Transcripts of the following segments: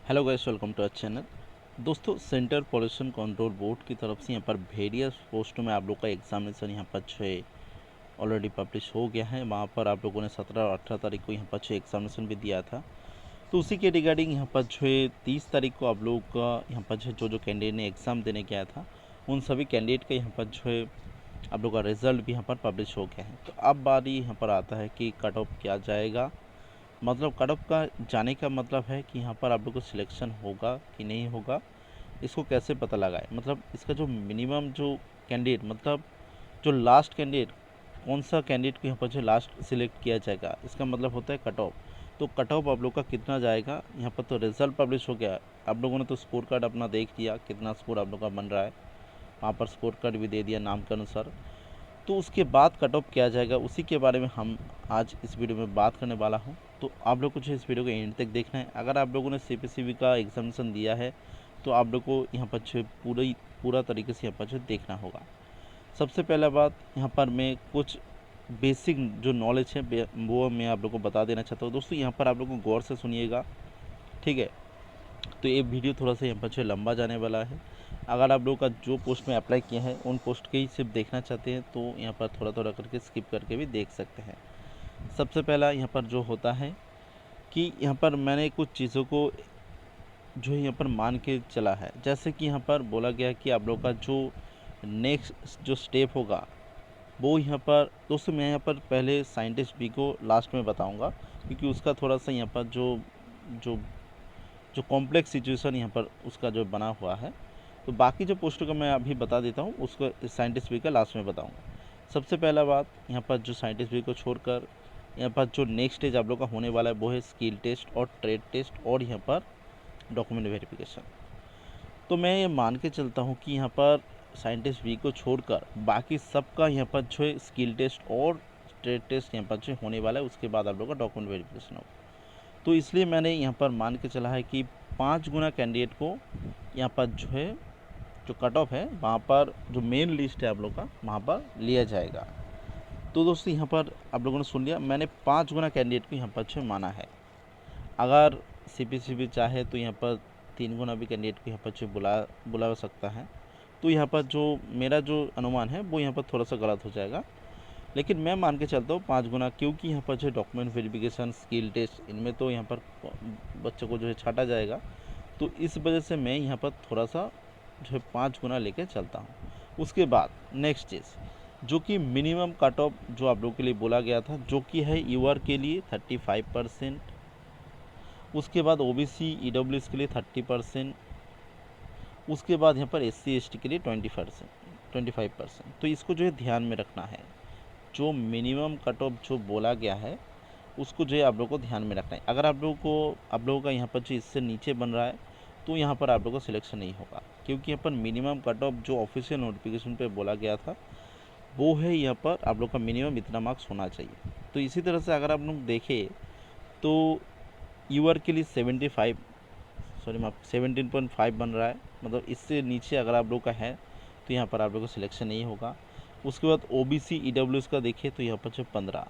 Hello guys, welcome to our channel. दोस्तों, centre pollution control board की तरफ से यहाँ पर वेरियस पोस्टों में आप लोग का एग्जामिनेशन यहाँ पर जो है ऑलरेडी पब्लिश हो गया है। वहाँ पर आप लोगों ने 17 और 18 तारीख को यहाँ पर जो एग्जामिनेशन भी दिया था। तो उसी के रिगार्डिंग यहाँ पर जो है 30 तारीख को आप लोग का यहाँ पर जो जो कैंडिडेट ने एग्ज़ाम देने गया था, उन सभी कैंडिडेट का यहाँ पर जो है आप लोग का रिज़ल्ट भी यहाँ पर पब्लिश हो गया है। तो अब बारी यहाँ पर आता है कि कट ऑफ क्या जाएगा। मतलब कट ऑफ का जाने का मतलब है कि यहाँ पर आप लोग को सिलेक्शन होगा कि नहीं होगा, इसको कैसे पता लगाए। मतलब इसका जो मिनिमम जो कैंडिडेट, मतलब जो लास्ट कैंडिडेट, कौन सा कैंडिडेट को यहाँ पर जो लास्ट सिलेक्ट किया जाएगा, इसका मतलब होता है कट ऑफ। तो कट ऑफ आप लोग का कितना जाएगा, यहाँ पर तो रिज़ल्ट पब्लिश हो गया। आप लोगों ने तो स्कोर कार्ड अपना देख लिया, कितना स्कोर आप लोग का बन रहा है, वहाँ पर स्कोर कार्ड भी दे दिया नाम के अनुसार। तो उसके बाद कट ऑफ किया जाएगा, उसी के बारे में हम आज इस वीडियो में बात करने वाला हूँ। तो आप लोग को जो इस वीडियो को एंड तक देखना है। अगर आप लोगों ने CPCB का एग्जामिनेशन दिया है तो आप लोग को यहाँ पर जो पूरा तरीके से यहाँ पर जो देखना होगा। सबसे पहला बात, यहाँ पर मैं कुछ बेसिक जो नॉलेज है वो मैं आप लोग को बता देना चाहता हूँ। दोस्तों, यहाँ पर आप लोग को गौर से सुनिएगा, ठीक है। तो ये वीडियो थोड़ा सा यहाँ पर जो लंबा जाने वाला है। अगर आप लोग का जो पोस्ट में अप्लाई किया है उन पोस्ट के ही सिर्फ देखना चाहते हैं तो यहाँ पर थोड़ा थोड़ा करके स्किप करके भी देख सकते हैं। सबसे पहला यहाँ पर जो होता है कि यहाँ पर मैंने कुछ चीज़ों को जो यहाँ पर मान के चला है। जैसे कि यहाँ पर बोला गया कि आप लोग का जो नेक्स्ट जो स्टेप होगा वो यहाँ पर, दोस्तों मैं यहाँ पर पहले साइंटिस्ट बी को लास्ट में बताऊँगा, क्योंकि उसका थोड़ा सा यहाँ पर जो जो जो कॉम्प्लेक्स सिचुएशन यहाँ पर उसका जो बना हुआ है। तो बाकी जो पोस्टों का मैं अभी बता देता हूँ, उसको साइंटिस्ट बी का लास्ट में बताऊँगा। सबसे पहला बात, यहाँ पर जो साइंटिस्ट बी को छोड़कर यहाँ पर जो नेक्स्ट स्टेज आप लोग का होने वाला है वो है स्किल टेस्ट और ट्रेड टेस्ट और यहाँ पर डॉक्यूमेंट वेरिफिकेशन। तो मैं ये मान के चलता हूँ कि यहाँ पर साइंटिस्ट बी को छोड़कर बाकी सबका यहाँ पर जो है स्किल टेस्ट और ट्रेड टेस्ट यहाँ पर जो होने वाला है, उसके बाद आप लोग का डॉक्यूमेंट वेरिफिकेशन होगा। तो इसलिए मैंने यहाँ पर मान के चला है कि 5 गुना कैंडिडेट को यहाँ पर जो है जो कट ऑफ है वहाँ पर जो मेन लिस्ट है आप लोग का वहाँ पर लिया जाएगा। तो दोस्तों यहाँ पर आप लोगों ने सुन लिया, मैंने 5 गुना कैंडिडेट को यहाँ पर जो माना है। अगर CPCB चाहे तो यहाँ पर 3 गुना भी कैंडिडेट को यहाँ पर जो बुला सकता है। तो यहाँ पर जो मेरा जो अनुमान है वो यहाँ पर थोड़ा सा गलत हो जाएगा, लेकिन मैं मान के चलता हूँ 5 गुना, क्योंकि यहाँ पर जो डॉक्यूमेंट वेरिफिकेशन, स्किल टेस्ट, इनमें तो यहाँ पर बच्चों को जो है छाटा जाएगा। तो इस वजह से मैं यहाँ पर थोड़ा सा जो है 5 गुना लेके चलता हूँ। उसके बाद नेक्स्ट चीज़ जो कि मिनिमम कट ऑफ जो आप लोगों के लिए बोला गया था, जो कि है यूआर के लिए 35%, उसके बाद OBC EWS के लिए 30%, उसके बाद यहाँ पर SC ST के लिए 25%। तो इसको जो है ध्यान में रखना है। जो मिनिमम कट ऑफ जो बोला गया है उसको जो है आप लोग को ध्यान में रखना है। अगर आप लोगों का यहाँ पर जो इससे नीचे बन रहा है तो यहाँ पर आप लोगों को सिलेक्शन नहीं होगा, क्योंकि यहाँ पर मिनिमम कट ऑफ जो ऑफिशियल नोटिफिकेशन पे बोला गया था वो है यहाँ पर आप लोग का मिनिमम इतना मार्क्स होना चाहिए। तो इसी तरह से अगर आप लोग देखें तो यूआर के लिए 17.5 बन रहा है, मतलब इससे नीचे अगर आप लोग का है तो यहाँ पर आप लोग को सिलेक्शन नहीं होगा। उसके बाद OBC EWS का देखें तो यहाँ पर जो 15,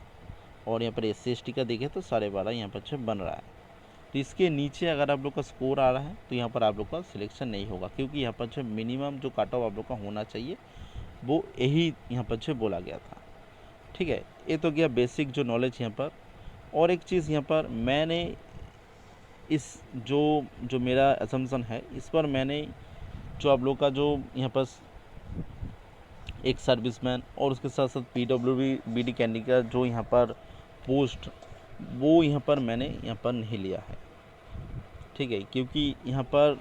और यहाँ पर SC ST का देखें तो 12.5 यहाँ पर जो बन रहा है। तो इसके नीचे अगर आप लोग का स्कोर आ रहा है तो यहाँ पर आप लोग का सिलेक्शन नहीं होगा, क्योंकि यहाँ पर जो मिनिमम जो कट ऑफ आप लोग का होना चाहिए वो यही यहाँ पर जो बोला गया था, ठीक है। ये तो गया बेसिक जो नॉलेज यहाँ पर। और एक चीज़ यहाँ पर मैंने इस जो जो मेरा असम्पशन है इस पर मैंने जो आप लोग का जो यहाँ पर एक सर्विसमैन और उसके साथ साथ PWBD कैंडिडेट का जो यहाँ पर पोस्ट, वो यहाँ पर मैंने यहाँ पर नहीं लिया है, ठीक है। क्योंकि यहाँ पर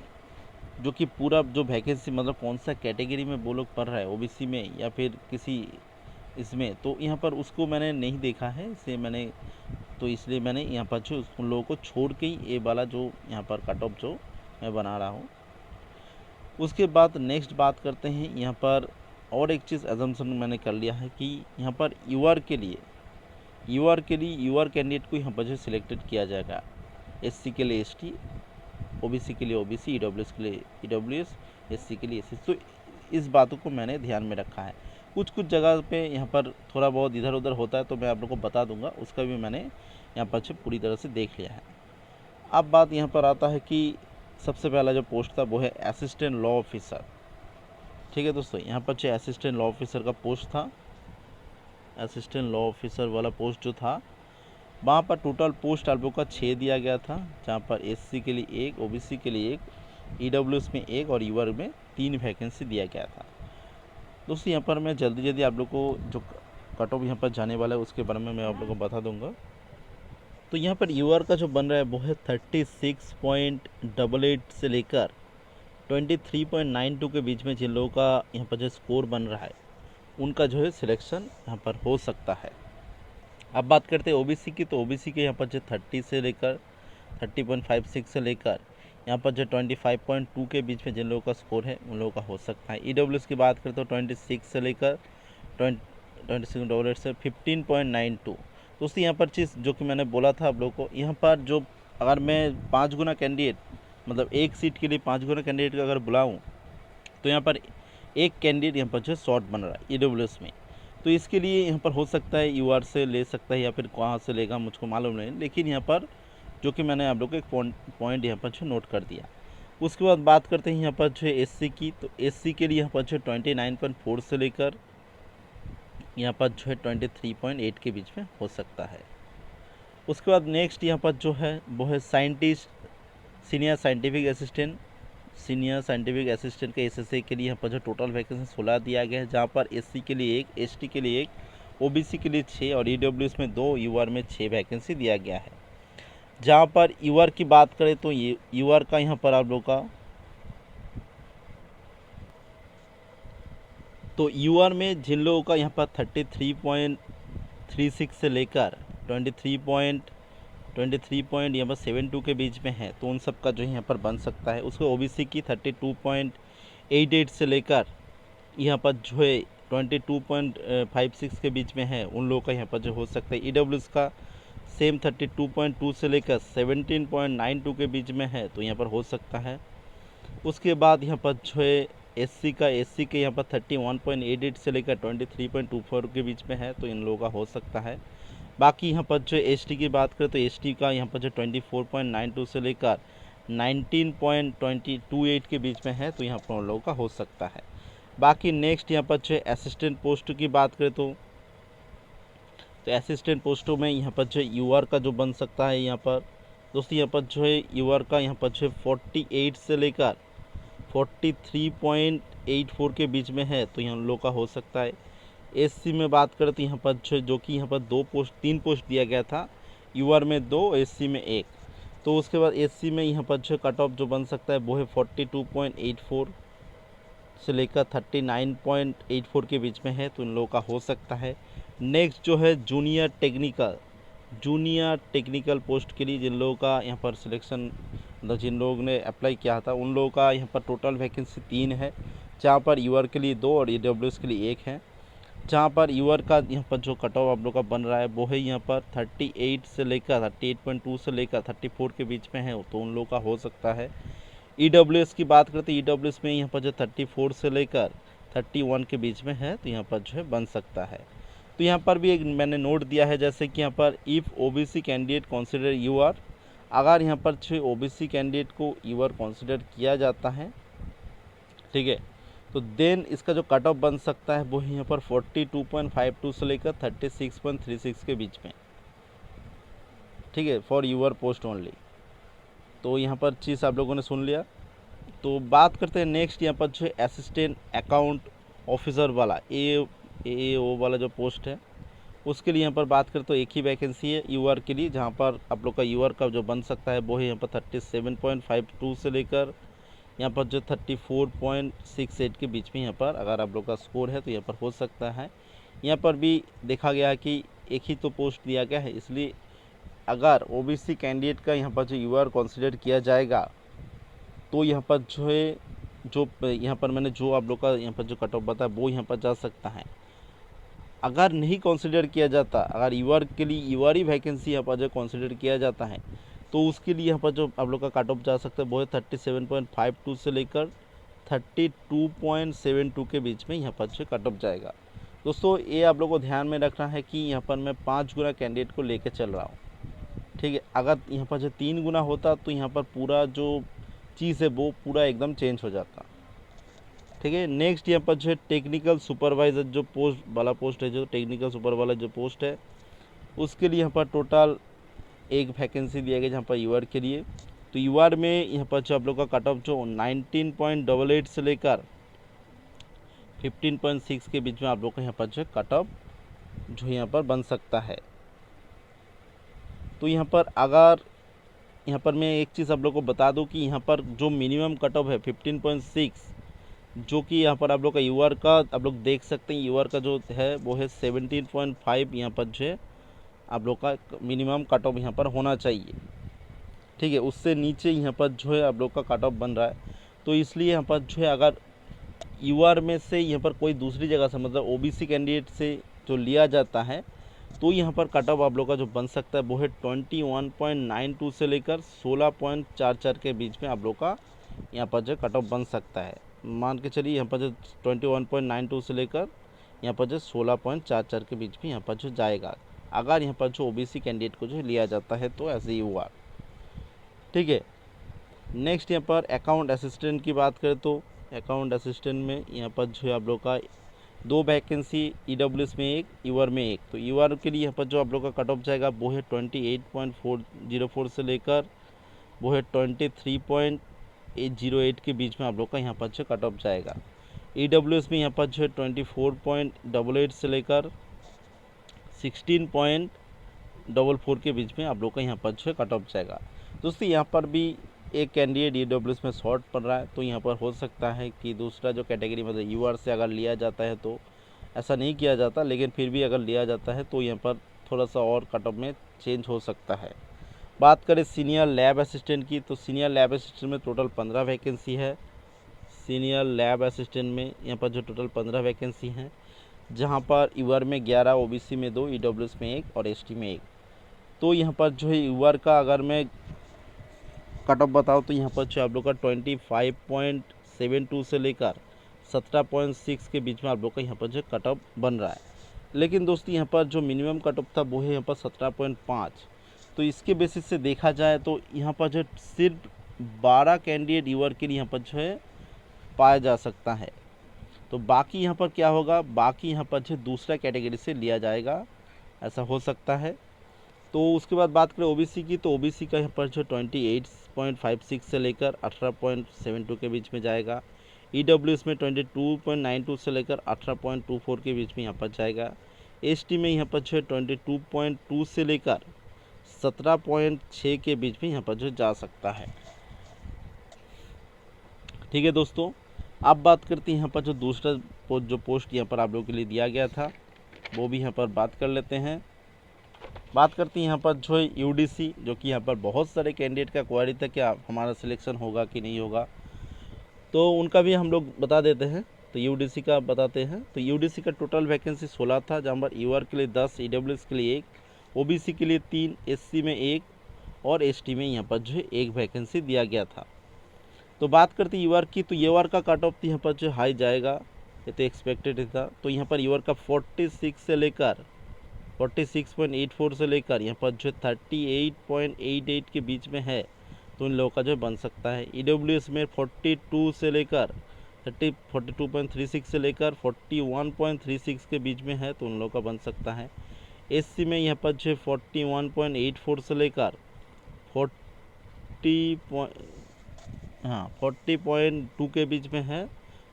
जो कि पूरा जो वैकेंसी, मतलब कौन सा कैटेगरी में वो लोग पढ़ रहा है, OBC में या फिर किसी इसमें, तो यहाँ पर उसको मैंने नहीं देखा है, इसलिए मैंने यहाँ पर जो उन लोगों को छोड़ के ही ये वाला जो यहाँ पर कट ऑफ जो मैं बना रहा हूँ। उसके बाद नेक्स्ट बात करते हैं यहाँ पर। और एक चीज़ एजम्पशन मैंने कर लिया है कि यहाँ पर यूआर के लिए यूआर कैंडिडेट को यहाँ पर जो सिलेक्टेड किया जाएगा। SC के लिए ST, OBC के लिए OBC, EWS के लिए EWS, SC के लिए SC। तो इस बातों को मैंने ध्यान में रखा है। कुछ जगह पे यहाँ पर थोड़ा बहुत इधर उधर होता है तो मैं आप लोग को बता दूंगा, उसका भी मैंने यहाँ पर पूरी तरह से देख लिया है। अब बात यहाँ पर आता है कि सबसे पहला जो पोस्ट था वो है असिस्टेंट लॉ ऑफिसर। ठीक है दोस्तों, यहाँ पर जो असिस्टेंट लॉ ऑफिसर का पोस्ट था, असिस्टेंट लॉ ऑफिसर वाला पोस्ट जो था, वहाँ पर टोटल पोस्ट आप लोग का 6 दिया गया था, जहाँ पर एससी के लिए 1, ओबीसी के लिए 1, ईडब्ल्यूएस में 1 और यूआर में 3 वैकेंसी दिया गया था। दोस्तों यहाँ पर मैं जल्दी आप लोग को जो कट ऑफ यहाँ पर जाने वाला है उसके बारे में मैं आप लोग को बता दूंगा। तो यहाँ पर यूआर का जो बन रहा है वो है 36.88 से लेकर 23.92 के बीच में जिन लोगों का यहाँ पर जो स्कोर बन रहा है उनका जो है सिलेक्शन यहाँ पर हो सकता है। अब बात करते हैं ओबीसी की, तो ओबीसी के यहाँ पर जो 30 से लेकर 30.56 से लेकर यहाँ पर जो 25.2 के बीच में जिन लोगों का स्कोर है उन लोगों का हो सकता है। ईडब्ल्यूएस की बात करते तो 26 से लेकर 26 से 15.92। दोस्तों यहाँ पर चीज़ जो कि मैंने बोला था आप लोगों को, यहाँ पर जो अगर मैं 5 गुना कैंडिडेट मतलब एक सीट के लिए 5 गुना कैंडिडेट का अगर बुलाऊँ तो यहाँ पर एक कैंडिडेट यहाँ पर जो शॉर्ट बन रहा है ईडब्ल्यूएस में, तो इसके लिए यहाँ पर हो सकता है यूआर से ले सकता है या फिर कहाँ से लेगा मुझको मालूम नहीं, लेकिन यहाँ पर जो कि मैंने आप लोग को एक पॉइंट यहाँ पर जो नोट कर दिया। उसके बाद बात करते हैं यहाँ पर जो एससी की, तो एससी के लिए यहाँ पर जो 29.4 से लेकर यहाँ पर जो है 23.8 के बीच में हो सकता है। उसके बाद नेक्स्ट यहाँ पर जो है वो है साइंटिस्ट, सीनियर साइंटिफिक असिस्टेंट के एसएसए के लिए यहाँ पर जो टोटल वैकेंसी 16 दिया गया है, जहाँ पर एससी के लिए 1, एसटी के लिए 1, ओबीसी के लिए 6 और ईडब्ल्यूएस में 2, यूआर में 6 वैकेंसी दिया गया है। जहाँ पर यूआर की बात करें तो ये यूआर का यहाँ पर आप लोग का, तो यूआर में जिन लोगों का यहाँ पर 33.36 से लेकर 23.72 के बीच में है, तो उन सब का जो यहाँ पर बन सकता है। उसको ओबीसी की 32.88 से लेकर यहाँ पर जो है 22.56 के बीच में है, उन लोगों का यहाँ पर जो हो सकता है। ईडब्ल्यूएस का सेम 32.2 से लेकर 17.92 के बीच में है, तो यहाँ पर हो सकता है। उसके बाद यहाँ पर जो है एससी के यहाँ पर 31.88 से लेकर 23.24 के बीच में है, तो इन लोगों का हो सकता है। बाकी यहाँ पर जो एसटी की बात करें तो एसटी का यहाँ पर जो 24.92 से लेकर 19.28 के बीच में है, तो यहाँ पर उन लोगों का हो सकता है। बाकी नेक्स्ट यहाँ पर जो असिस्टेंट पोस्ट की बात करें तो असिस्टेंट पोस्टों में यहाँ पर जो यूआर का जो बन सकता है, यहाँ पर दोस्तों यहाँ पर जो है यूआर का यहाँ पर जो 48 से लेकर 43.84 के बीच में है, तो यहाँ लोग का हो सकता है। एससी में बात करें तो यहाँ पर जो कि यहाँ पर 3 पोस्ट दिया गया था, यूआर में 2, एससी में 1। तो उसके बाद एससी में यहाँ पर जो कट ऑफ जो बन सकता है वो है 42.84 से लेकर 39.84 के बीच में है, तो इन लोगों का हो सकता है। नेक्स्ट जो है जूनियर टेक्निकल पोस्ट के लिए जिन लोगों का यहाँ पर सिलेक्शन मतलब जिन लोगों ने अप्लाई किया था उन लोगों का यहाँ पर टोटल वैकेंसी 3 है, जहाँ पर यूआर के लिए 2 और ईडब्ल्यूएस के लिए 1 है। जहाँ पर यूआर का यहाँ पर जो कट ऑफ आप लोग का बन रहा है वो है यहाँ पर 38 से लेकर 38.2 से लेकर 34 के बीच में है, तो उन लोगों का हो सकता है। ईडब्ल्यूएस की बात करते ईडब्ल्यूएस में यहाँ पर जो 34 से लेकर 31 के बीच में है, तो यहाँ पर जो है बन सकता है। तो यहाँ पर भी एक मैंने नोट दिया है, जैसे कि यहाँ पर if OBC candidate consider UR, अगर यहाँ पर जो ओबीसी कैंडिडेट को यूआर कंसिडर किया जाता है, ठीक है, तो देन इसका जो कट ऑफ बन सकता है वो है यहाँ पर 42.52 से लेकर 36.36 के बीच में, ठीक है, फॉर यूआर पोस्ट ओनली। तो यहाँ पर चीज़ आप लोगों ने सुन लिया। तो बात करते हैं नेक्स्ट यहाँ पर जो असिस्टेंट अकाउंट ऑफिसर वाला AAO वाला जो पोस्ट है, उसके लिए यहाँ पर बात करें तो एक ही वैकेंसी है यूआर के लिए, जहाँ पर आप लोग का यूआर का जो बन सकता है वो है यहाँ पर 37.52 से लेकर यहाँ पर जो 34.68 के बीच में यहाँ पर अगर आप लोग का स्कोर है तो यहाँ पर हो सकता है। यहाँ पर भी देखा गया है कि एक ही तो पोस्ट दिया गया है, इसलिए अगर ओबीसी कैंडिडेट का यहाँ पर जो यूआर कंसिडर किया जाएगा तो यहाँ पर जो है जो यहाँ पर मैंने जो आप लोग का यहाँ पर जो कट ऑफ बताया वो यहाँ पर जा सकता है। अगर नहीं कंसिडर किया जाता, अगर यूआर के लिए यूआर ही वैकेंसी यहाँ पर जो कंसिडर किया जाता है, तो उसके लिए यहाँ पर जो आप लोग का कट ऑफ जा सकता है वो है 37.52 से लेकर 32.72 के बीच में यहाँ पर जो कट ऑफ जाएगा। दोस्तों ये आप लोग को ध्यान में रखना है कि यहाँ पर मैं 5 गुना कैंडिडेट को लेकर चल रहा हूँ, ठीक है। अगर यहाँ पर जो 3 गुना होता तो यहाँ पर पूरा जो चीज़ है वो पूरा एकदम चेंज हो जाता। ठीक है, नेक्स्ट यहाँ पर जो है टेक्निकल सुपरवाइज़र जो पोस्ट वाला पोस्ट है, जो टेक्निकल सुपर वाला जो पोस्ट है, उसके लिए यहाँ पर टोटल एक वैकेंसी दिया गया जहाँ पर यूआर के लिए। तो यूआर में यहाँ पर जो आप लोग का कट ऑफ जो 19.88 से लेकर 15.6 के बीच में आप लोग का यहाँ पर जो कट ऑफ जो यहाँ पर बन सकता है। तो यहाँ पर अगर यहाँ पर मैं एक चीज़ आप लोग को बता दूं कि यहाँ पर जो मिनिमम कट ऑफ है 15.6, जो कि यहाँ पर आप लोग का यूआर का आप लोग देख सकते हैं, यूआर का जो है वो है 17.5 यहाँ पर जो है आप लोग का मिनिमम कट ऑफ यहाँ पर होना चाहिए। ठीक है, उससे नीचे यहाँ पर जो है आप लोग का कट ऑफ बन रहा है। तो इसलिए यहाँ पर जो है अगर यूआर में से यहाँ पर कोई दूसरी जगह से मतलब ओबीसी कैंडिडेट से जो लिया जाता है, तो यहाँ पर कट ऑफ आप लोग का जो बन सकता है वो है 21.92 से लेकर 16.44 के बीच में आप लोग का यहाँ पर जो कट ऑफ बन सकता है। मान के चलिए यहाँ पर जो 21.92 से लेकर यहाँ पर जो 16.44 के बीच में यहाँ पर जो जाएगा, अगर यहाँ पर जो ओबीसी कैंडिडेट को जो लिया जाता है तो एज ए यूआर। ठीक है, नेक्स्ट यहाँ पर अकाउंट असिस्टेंट की बात करें तो अकाउंट असिस्टेंट में यहाँ पर जो है आप लोग का 2 वैकेंसी ईडब्ल्यूएस में एक, यूआर में एक। तो यूआर के लिए यहाँ पर जो आप लोग का कट ऑफ जाएगा वो है 28.404 से लेकर वो है 23.808 के बीच में आप लोग का यहाँ पर जो कट ऑफ जाएगा। ईडब्ल्यूएस में यहाँ पर जो है 24.88 से लेकर 16.44 के बीच में आप लोग का यहाँ पर जो है कट ऑफ जाएगा। दोस्तों यहाँ पर भी एक कैंडिडेट ईडब्ल्यूएस में शॉर्ट पड़ रहा है, तो यहाँ पर हो सकता है कि दूसरा जो कैटेगरी मतलब यूआर से अगर लिया जाता है, तो ऐसा नहीं किया जाता, लेकिन फिर भी अगर लिया जाता है तो यहाँ पर थोड़ा सा और कट ऑफ में चेंज हो सकता है। बात करें सीनियर लैब असिस्टेंट की, तो सीनियर लैब असिस्टेंट में टोटल 15 वैकेंसी है। सीनियर लैब असिस्टेंट में यहाँ पर जो टोटल 15 वैकेंसी हैं, जहाँ पर यूआर में 11, ओबीसी में 2, ईडब्ल्यूएस में 1 और एसटी में 1। तो यहाँ पर जो है यूआर का अगर मैं कट ऑफ बताओ तो यहाँ पर जो आप लोग का 25.72 से लेकर 17.6 के बीच में आप लोग का यहाँ पर जो कट ऑफ बन रहा है। लेकिन दोस्तों यहाँ पर जो मिनिमम कट ऑफ था वो है यहाँ पर 17.5। तो इसके बेसिस से देखा जाए तो यहाँ पर जो सिर्फ 12 कैंडिडेट यूआर के लिए यहाँ पर जो है पाया जा सकता है। तो बाकी यहाँ पर क्या होगा, बाकी यहाँ पर जो दूसरा कैटेगरी से लिया जाएगा, ऐसा हो सकता है। तो उसके बाद बात करें ओबीसी की, तो ओबीसी का यहाँ पर जो 28.56 से लेकर 18.72 के बीच में जाएगा। ईडब्ल्यूएस में 22.92 से लेकर 18.24 के बीच में यहाँ पर जाएगा। एसटी में यहाँ पर जो 22.2 से लेकर 17.6 के बीच में यहाँ पर जो जा सकता है। ठीक है दोस्तों, अब बात करते हैं यहाँ पर जो दूसरा जो पोस्ट यहाँ पर आप लोगों के लिए दिया गया था, वो भी यहाँ पर बात कर लेते हैं। बात करते हैं यहाँ पर जो है यूडीसी, जो कि यहाँ पर बहुत सारे कैंडिडेट का क्वारी था क्या हमारा सिलेक्शन होगा कि नहीं होगा, तो उनका भी हम लोग बता देते हैं। तो यूडीसी का बताते हैं। तो यूडीसी का टोटल वैकेंसी 16 था, जहाँ पर यूआर के लिए 10, ईडब्ल्यूएस के लिए 1, ओबीसी के लिए 3, एससी में 1 और एसटी में यहाँ पर जो है 1 वैकेंसी दिया गया था। तो बात करते हैं यूआर की, तो यूआर का कट ऑफ यहाँ पर जो हाई जाएगा, ये तो एक्सपेक्टेड था। तो यहाँ पर यूआर का 46 से लेकर 46.84 से लेकर यहाँ पर जो 38.88 के बीच में है, तो इन लोगों का जो बन सकता है। ईडब्ल्यूएस में 42 से लेकर 42.36 से लेकर 41.36 के बीच में है, तो उन लोगों का बन सकता है। एससी में यहाँ पर जो 41.84 से लेकर 40.2 के बीच में है,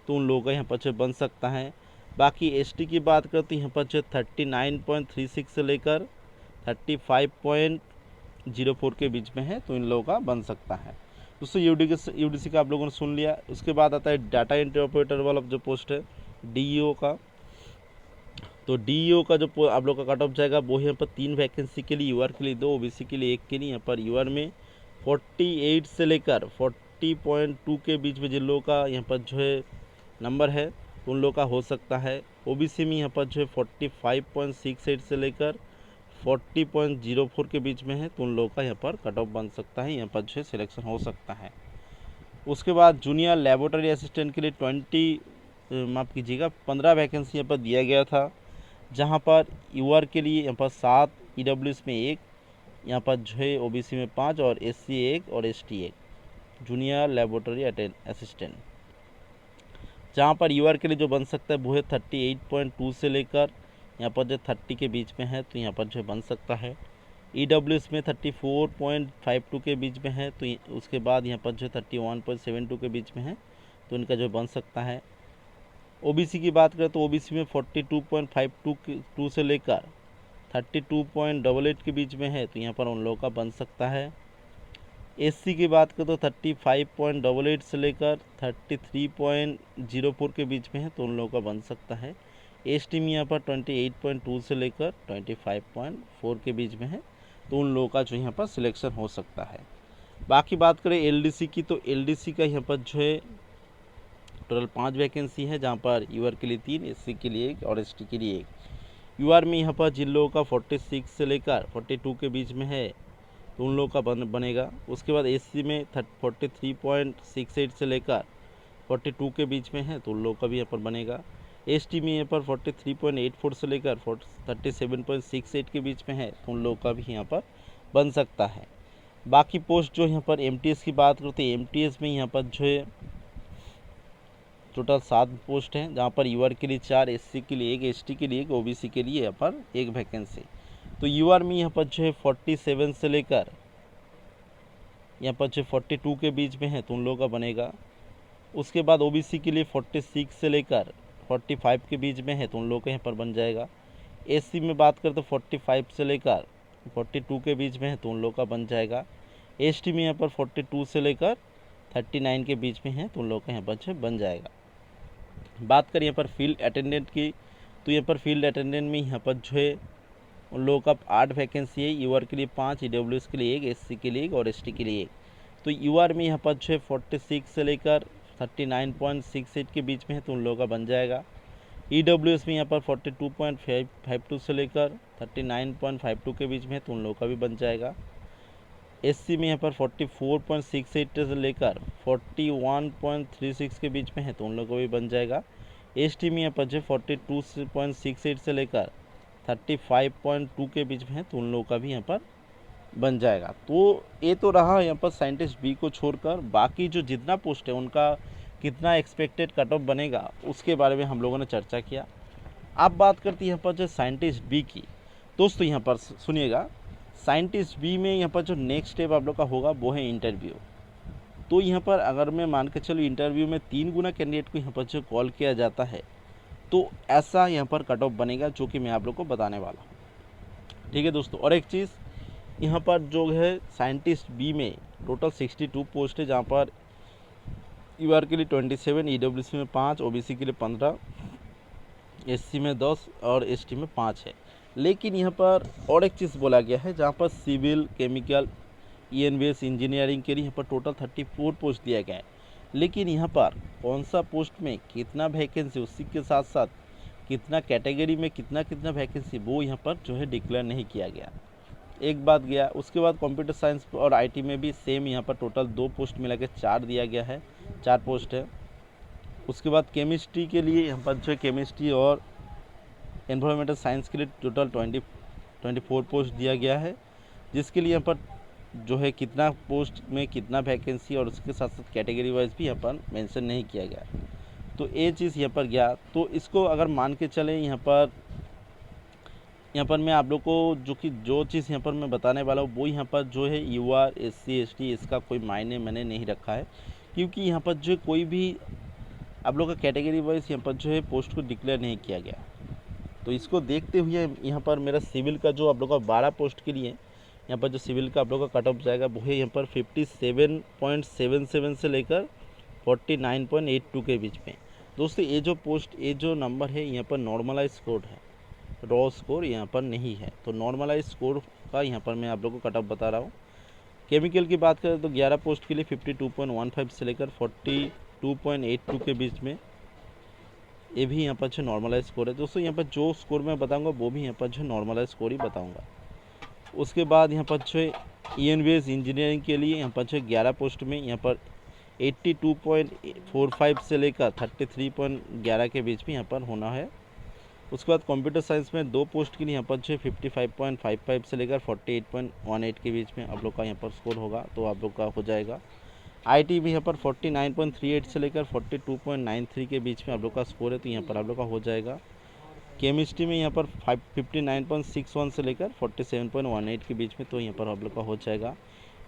तो उन लोगों का यहाँ पर जो बन सकता है। बाकी एसटी की बात करते हैं, यहाँ पर जो 39.36 से लेकर 35.04 के बीच में है, तो इन लोगों का बन सकता है। दोस्तों यूडीसी का आप लोगों ने सुन लिया। उसके बाद आता है डाटा एंट्री ऑपरेटर वाला जो पोस्ट है डीईओ का। तो डीईओ का जो आप लोग का कट ऑफ जाएगा वो यहाँ पर 3 वैकेंसी के लिए, यूआर के लिए 2, ओबीसी के लिए 1 के लिए। यहाँ पर यूआर में 48 से लेकर 40.2 के बीच में जिन लोगों का यहाँ पर जो है नंबर है, उन लोगों का हो सकता है। ओबीसी में यहाँ पर जो है 45.68 से लेकर 40.04 के बीच में है, तो उन लोगों का यहाँ पर कट ऑफ बन सकता है, यहाँ पर जो है सिलेक्शन हो सकता है। उसके बाद जूनियर लेबोरेटरी असिस्टेंट के लिए 15 वैकेंसी यहाँ पर दिया गया था, जहाँ पर यूआर के लिए यहाँ पर 7, ईडब्ल्यूएस में 1, यहाँ पर जो है ओबीसी में 5 और एससी 1 और एसटी 1। Junior laboratory assistant. जहाँ पर यूआर के लिए जो बन सकता है वो है 38.2 से लेकर यहाँ पर जो 30 के बीच में है, तो यहाँ पर जो बन सकता है। EWS में 34.52 के बीच में है, तो उसके बाद यहाँ पर जो 31.72 के बीच में है, तो इनका जो बन सकता है। OBC की बात करें तो OBC में 42.52 से लेकर 32.88 के बीच में है, तो यहाँ पर उन लोगों का बन सकता है। SC की बात करें तो 35.88 से लेकर 33.04 के बीच में है, तो उन लोगों का बन सकता है। ST में यहाँ पर 28.2 से लेकर 25.4 के बीच में है, तो उन लोगों का जो यहाँ पर सिलेक्शन हो सकता है। बाकी बात करें LDC की, तो LDC का यहाँ पर जो है टोटल 5 वैकेंसी है, जहाँ पर यूआर के लिए 3, SC के लिए 1 और ST के लिए 1। यूआर में यहाँ पर जिन लोगों का 46 से लेकर 42 के बीच में है, तो उन लोगों का बनेगा। उसके बाद SC में 43.68 से लेकर 42 के बीच में है, तो उन लोगों का भी यहाँ पर बनेगा। ST में यहाँ पर 43.84 से लेकर 37.68 के बीच में है, तो उन लोगों का भी यहाँ पर बन सकता है। बाकी पोस्ट जो यहाँ पर MTS की बात करते हैं, MTS में यहाँ पर जो है टोटल 7 पोस्ट हैं, जहाँ पर यूआर के लिए 4, SC के लिए 1, ST के लिए 1, OBC के लिए यहाँ पर 1 वैकेंसी। तो यूआर में यहाँ पर जो है 47 से लेकर यहाँ पर जो 42 के बीच में है, तो उन लोगों का बनेगा। उसके बाद OBC के लिए 46 से लेकर 45 के बीच में है, तो उन लोगों का यहाँ पर बन जाएगा। SC में बात करें तो 45 से लेकर 42 के बीच में है, तो उन लोगों का बन जाएगा। ST में यहाँ पर 42 से लेकर 39 के बीच में है, तो उन लोगों का यहाँ पर बन जाएगा। बात करें यहाँ पर फील्ड अटेंडेंट की, तो यहाँ पर फील्ड अटेंडेंट में यहाँ पर जो है उन लोगों का 8 वैकेंसी है। यूआर के लिए 5, EWS के लिए 1, SC के लिए 1 और ST के लिए 1। तो यूआर में यहाँ पर जो है 46 से लेकर 39.68 के बीच में है, तो उन लोगों का बन जाएगा। EWS में यहाँ पर 42.52 से लेकर 39.52 के बीच में है, तो उन लोगों का भी बन जाएगा। SC में यहाँ पर 44.68 से लेकर 41.36 के बीच में है, तो उन लोगों को भी बन जाएगा। ST में यहाँ पर जो 42.68 से लेकर 35.2 के बीच में है, तो उन लोगों का भी यहाँ पर बन जाएगा। तो ये तो रहा यहाँ पर साइंटिस्ट बी को छोड़कर। बाकी जो जितना पोस्ट है उनका कितना एक्सपेक्टेड कट ऑफ बनेगा उसके बारे में हम लोगों ने चर्चा किया। अब बात करती है यहाँ पर जो साइंटिस्ट बी की। दोस्तों यहाँ पर सुनिएगा, साइंटिस्ट बी में यहाँ पर जो नेक्स्ट स्टेप आप लोग का होगा वो है इंटरव्यू। तो यहाँ पर अगर मैं मान के चलूँ इंटरव्यू में 3 गुना कैंडिडेट को यहाँ पर जो कॉल किया जाता है, तो ऐसा यहाँ पर कट ऑफ बनेगा, जो कि मैं आप लोग को बताने वाला हूँ। ठीक है दोस्तों, और एक चीज़ यहाँ पर जो है साइंटिस्ट बी में टोटल 62 पोस्ट है, जहाँ पर यूआर के लिए 27, EWC में 5, OBC के लिए 15, SC में 10 और ST में 5 है। लेकिन यहाँ पर और एक चीज़ बोला गया है, जहाँ पर सिविल, केमिकल, ENVS इंजीनियरिंग के लिए यहाँ पर टोटल 34 पोस्ट दिया गया है। लेकिन यहाँ पर कौन सा पोस्ट में कितना वैकेंसी, उसी के साथ साथ कितना कैटेगरी में कितना वैकेंसी, वो यहाँ पर जो है डिक्लेयर नहीं किया गया। एक बात गया। उसके बाद कंप्यूटर साइंस और IT में भी सेम यहाँ पर टोटल 2 पोस्ट मिला के 4 दिया गया है, 4 पोस्ट है। उसके बाद केमिस्ट्री के लिए यहाँ पर जो है केमिस्ट्री और एनवायरमेंटल साइंस के लिए टोटल 24 पोस्ट दिया गया है, जिसके लिए यहाँ पर जो है कितना पोस्ट में कितना वैकेंसी और उसके साथ साथ कैटेगरी वाइज भी यहाँ पर मेंशन नहीं किया गया। तो ये चीज़ यहाँ पर गया। तो इसको अगर मान के चलें, यहाँ पर मैं आप लोग को जो चीज़ यहाँ पर मैं बताने वाला हूँ वो यहाँ पर जो है यूआर, SC, ST इसका कोई मायने मैंने नहीं रखा है, क्योंकि यहाँ पर जो कोई भी आप लोग का कैटेगरी वाइज यहाँ पर जो है पोस्ट को डिक्लेयर नहीं किया गया। तो इसको देखते हुए यहाँ पर मेरा सिविल का जो आप लोग का 12 पोस्ट के लिए यहाँ पर जो सिविल का आप लोग का कट ऑफ जाएगा वो है यहाँ पर 57.77 से लेकर 49.82 के बीच में। दोस्तों ये जो पोस्ट, ये जो नंबर है यहाँ पर नॉर्मलाइज स्कोर है, रॉ स्कोर यहाँ पर नहीं है। तो नॉर्मलाइज स्कोर का यहाँ पर मैं आप लोगों को कट ऑफ बता रहा हूँ। केमिकल की बात करें तो 11 पोस्ट के लिए 52.15 से लेकर 42.82 के बीच में, ये भी यहाँ पर जो नॉर्मलाइज स्कोर है। दोस्तों यहाँ पर जो स्कोर मैं बताऊँगा वो भी यहाँ पर जो नॉर्मलाइज स्कोर ही बताऊँगा। उसके बाद यहाँ पर जो ENVS इंजीनियरिंग के लिए यहाँ पर जो 11 पोस्ट में यहाँ पर 82.45 से लेकर 33.11 के बीच में यहाँ पर होना है। उसके बाद कंप्यूटर साइंस में 2 पोस्ट के लिए यहाँ पर जो 55.55 से लेकर 48.18 के बीच में आप लोग का यहाँ पर स्कोर होगा, तो आप लोग का हो जाएगा। आईटी भी यहाँ पर 49.38 से लेकर 42.93 के बीच में आप लोग का स्कोर है, तो यहाँ पर आप लोग का हो जाएगा। केमिस्ट्री में यहाँ पर 59.61 से लेकर 47.18 के बीच में, तो यहाँ पर आप लोग का हो जाएगा।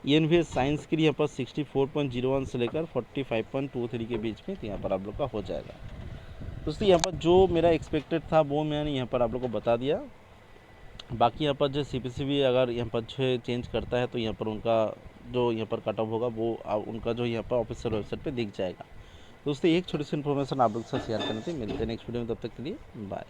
ENVS साइंस के लिए यहाँ पर 64.01 से लेकर 45.23 के बीच में, तो यहाँ पर आप लोग का हो जाएगा। दोस्तों यहाँ पर जो मेरा एक्सपेक्टेड था वो मैंने यहाँ पर आप लोग को बता दिया। बाकी यहाँ पर जो CPC भी अगर यहाँ पर जो चेंज करता है तो यहाँ पर उनका जो यहाँ पर कट ऑफ होगा वो उनका जो यहाँ पर ऑफिशियल वेबसाइट पे दिख जाएगा। दोस्तों एक छोटी सी इन्फॉर्मेशन आप लोग से शेयर करनी थी। मिलते हैं नेक्स्ट वीडियो में, तब तक के लिए बाय।